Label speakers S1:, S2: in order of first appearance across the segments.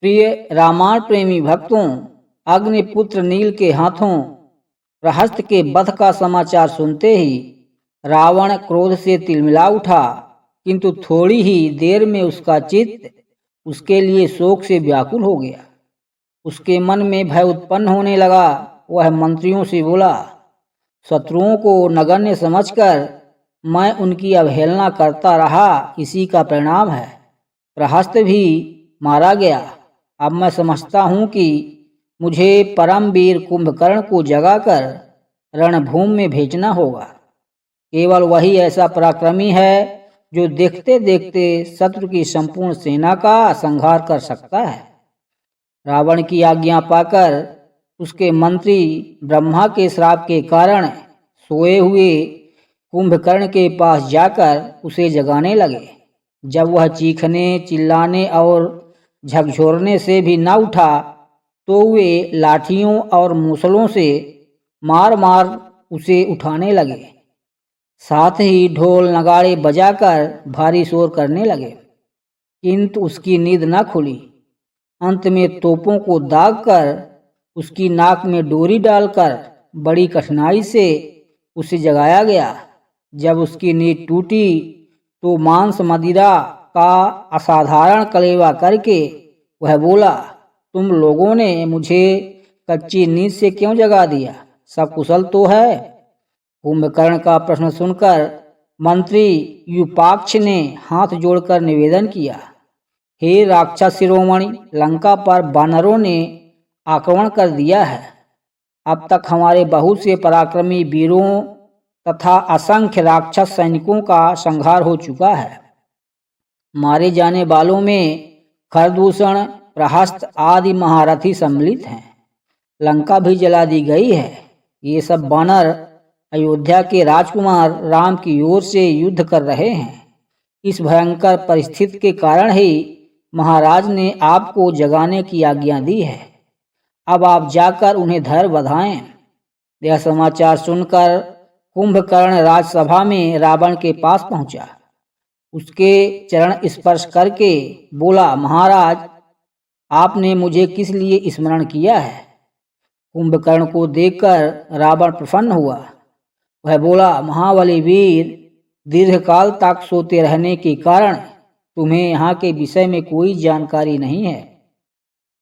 S1: प्रिय रामायण प्रेमी भक्तों, अग्निपुत्र नील के हाथों प्रहस्त के वध का समाचार सुनते ही रावण क्रोध से तिलमिला उठा, किंतु थोड़ी ही देर में उसका चित्त उसके लिए शोक से व्याकुल हो गया। उसके मन में भय उत्पन्न होने लगा। वह मंत्रियों से बोला, शत्रुओं को नगण्य समझकर मैं उनकी अवहेलना करता रहा, इसी का परिणाम है। प्रहस्त भी मारा गया। अब मैं समझता हूँ कि मुझे परमवीर कुंभकर्ण को जगाकर रणभूमि में भेजना होगा। केवल वही ऐसा पराक्रमी है जो देखते देखते शत्रु की संपूर्ण सेना का संहार कर सकता है। रावण की आज्ञा पाकर उसके मंत्री ब्रह्मा के श्राप के कारण सोए हुए कुंभकर्ण के पास जाकर उसे जगाने लगे। जब वह चीखने, चिल्लाने और झकझोरने से भी न उठा तो वे लाठियों और मूसलों से मार मार उसे उठाने लगे। साथ ही ढोल नगाड़े बजाकर भारी शोर करने लगे, किंतु उसकी नींद न खुली। अंत में तोपों को दागकर उसकी नाक में डोरी डालकर बड़ी कठिनाई से उसे जगाया गया। जब उसकी नींद टूटी तो मांस मदिरा का असाधारण कलेवा करके वह बोला, तुम लोगों ने मुझे कच्ची नींद से क्यों जगा दिया? सब कुशल तो है? कुंभकर्ण का प्रश्न सुनकर मंत्री युपाक्ष ने हाथ जोड़कर निवेदन किया, हे राक्षस शिरोमणि, लंका पर वानरों ने आक्रमण कर दिया है। अब तक हमारे बहुत से पराक्रमी वीरों तथा असंख्य राक्षस सैनिकों का संहार हो चुका है। मारे जाने वालों में खरदूषण, प्रहस्त आदि महारथी सम्मिलित हैं। लंका भी जला दी गई है। ये सब वानर अयोध्या के राजकुमार राम की ओर से युद्ध कर रहे हैं। इस भयंकर परिस्थिति के कारण ही महाराज ने आपको जगाने की आज्ञा दी है। अब आप जाकर उन्हें धैर्य बधाएं। यह समाचार सुनकर कुंभकर्ण राजसभा में रावण के पास पहुंचा। उसके चरण स्पर्श करके बोला, महाराज, आपने मुझे किस लिए स्मरण किया है? कुंभकर्ण को देखकर रावण प्रसन्न हुआ। वह बोला, महाबली वीर, दीर्घकाल तक सोते रहने के कारण तुम्हें यहाँ के विषय में कोई जानकारी नहीं है।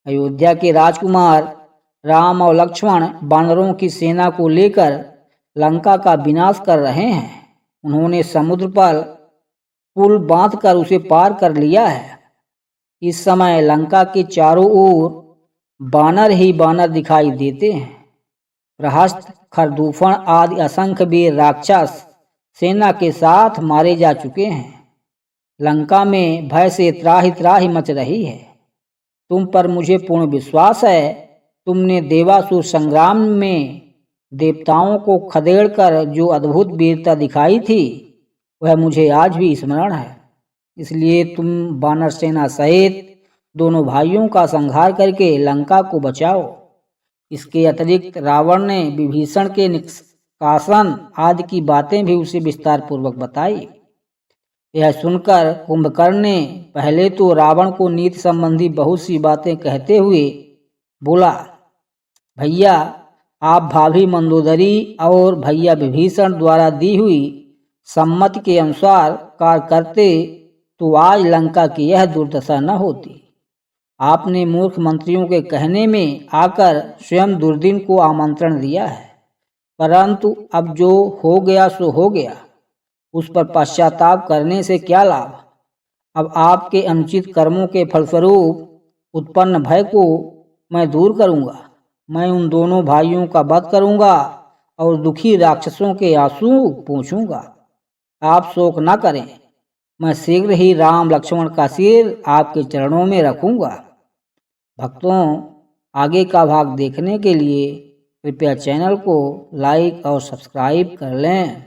S1: अयोध्या के राजकुमार राम और लक्ष्मण वानरों की सेना को लेकर लंका का विनाश कर रहे हैं। उन्होंने समुद्र पर पुल बांधकर उसे पार कर लिया है। इस समय लंका के चारों ओर वानर ही वानर दिखाई देते हैं। प्रहस्त, खरदूषण आदि असंख्य वीर राक्षस सेना के साथ मारे जा चुके हैं। लंका में भय से त्राहि त्राहि मच रही है। तुम पर मुझे पूर्ण विश्वास है। तुमने देवासुर संग्राम में देवताओं को खदेड़कर जो अद्भुत वीरता दिखाई थी, वह मुझे आज भी स्मरण है। इसलिए तुम वानर सेना सहित दोनों भाइयों का संहार करके लंका को बचाओ। इसके अतिरिक्त रावण ने विभीषण के निष्कासन आदि की बातें भी उसे विस्तार पूर्वक बताई। यह सुनकर कुंभकर्ण ने पहले तो रावण को नीति संबंधी बहुत सी बातें कहते हुए बोला, भैया, आप भाभी मंदोदरी और भैया विभीषण द्वारा दी हुई सम्मति के अनुसार कार्य करते तो आज लंका की यह दुर्दशा न होती। आपने मूर्ख मंत्रियों के कहने में आकर स्वयं दुर्दिन को आमंत्रण दिया है, परंतु अब जो हो गया सो हो गया। उस पर पश्चाताप करने से क्या लाभ? अब आपके अनुचित कर्मों के फलस्वरूप उत्पन्न भय को मैं दूर करूंगा। मैं उन दोनों भाइयों का वध करूंगा और दुखी राक्षसों के आंसू पोंछूंगा। आप शोक न करें। मैं शीघ्र ही राम लक्ष्मण का सिर आपके चरणों में रखूंगा। भक्तों, आगे का भाग देखने के लिए कृपया चैनल को लाइक और सब्सक्राइब कर लें।